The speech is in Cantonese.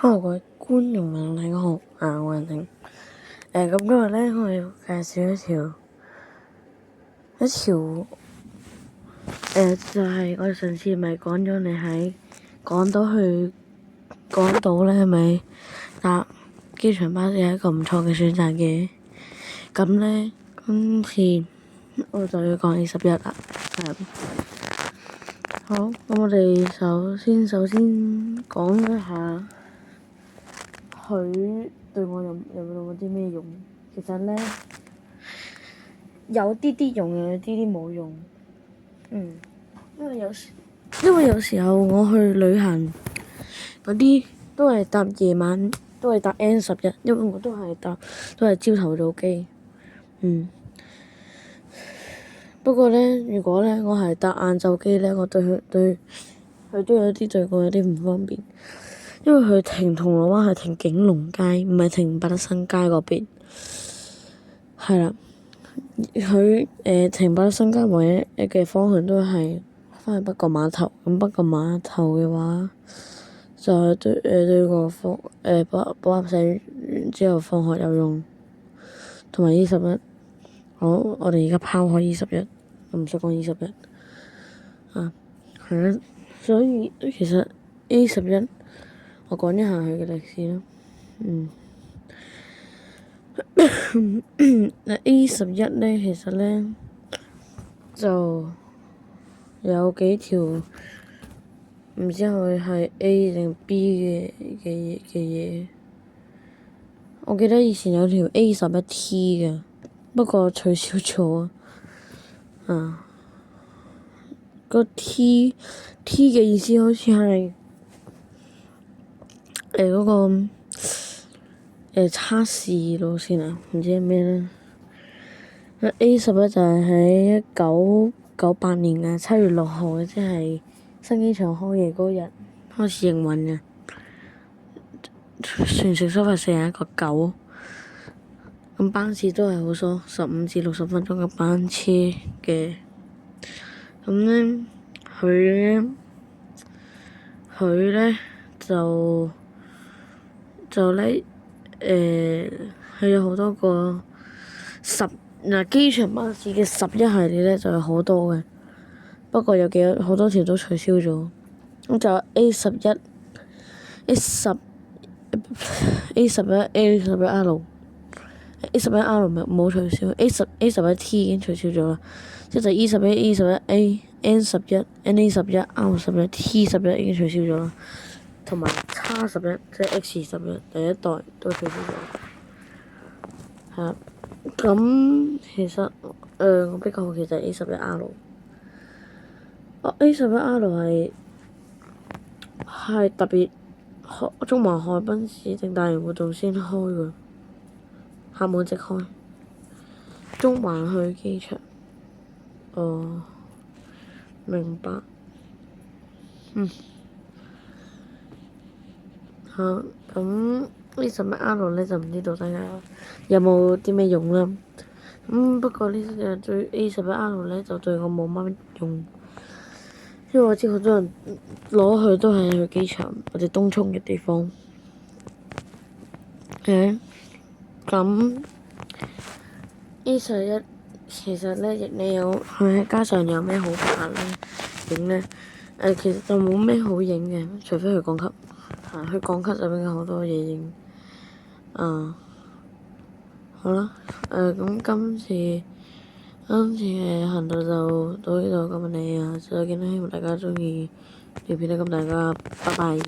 Hello，各位觀眾朋友，大家好，我係婷。咁今日咧，我要介紹一條就係我哋上次咪講咗你喺港島去港島咧，係咪搭機場巴士係一個唔錯嘅選擇嘅？咁咧，今次我就要講21啦。好，咁我哋首先講一下佢對我有冇啲咩用？其實咧，有啲用，有啲冇用。因為有時候我去旅行嗰啲都係搭夜晚，都係搭 N11，因為我都係朝頭早機。不過咧，如果咧我係搭晏晝機咧，我對佢都有啲唔方便，因為佢停銅鑼灣係停景隆街，唔係停百德新街嗰邊。係啦，佢停百德新街唯一嘅方向都係翻去北角碼頭。咁北角碼頭嘅話，就係對個補習社完之後放學有用，同埋21。好，我哋而家拋開21，我唔想講21。係啦，所以其實 A11，我講一下佢嘅歷史啦。A11咧，其實咧就有幾條唔知佢係 A 定 B 嘅嘢。我記得以前有條 A11T 嘅，不過取消咗。個 T 嘅意思好似係嗰個測試路線啊，唔知係咩咧。A11就係喺1998年嘅7月6號，即係新機場開業嗰日開始營運嘅。全程收費41個9，咁班次都係好疏，15至60分鐘嘅班車嘅。咁咧，佢咧佢有好多個機場巴士嘅11系列咧就有好多嘅，不過有好多條都取消咗。咁就有 A11、A11、A11R 冇取消，A11T 已經取消咗啦，即係E11、E11A、N11、NA11、R11、T11 已經取消咗啦，同埋X11即係 X11第一代都取消咗。係啦，咁其實我比較好奇就係 A11R。A11R 係特別中環海濱市定大型活動先開㗎，客滿即開。中環去機場。明白。好，咁A11R咧就唔知道大家有冇啲咩用啦。不過呢對 A11R 咧就對我冇乜用，因為我知好多人攞去都係去機場或者東涌嘅地方。咁 A11其實咧亦有佢喺街上有咩好拍咧影咧？其實就冇咩好影嘅，除非去港級。去港級就比較好多嘢影。好啦，咁今次嘅行動就到呢度，咁你再見啦，希望大家鍾意條片啦，咁大家拜拜。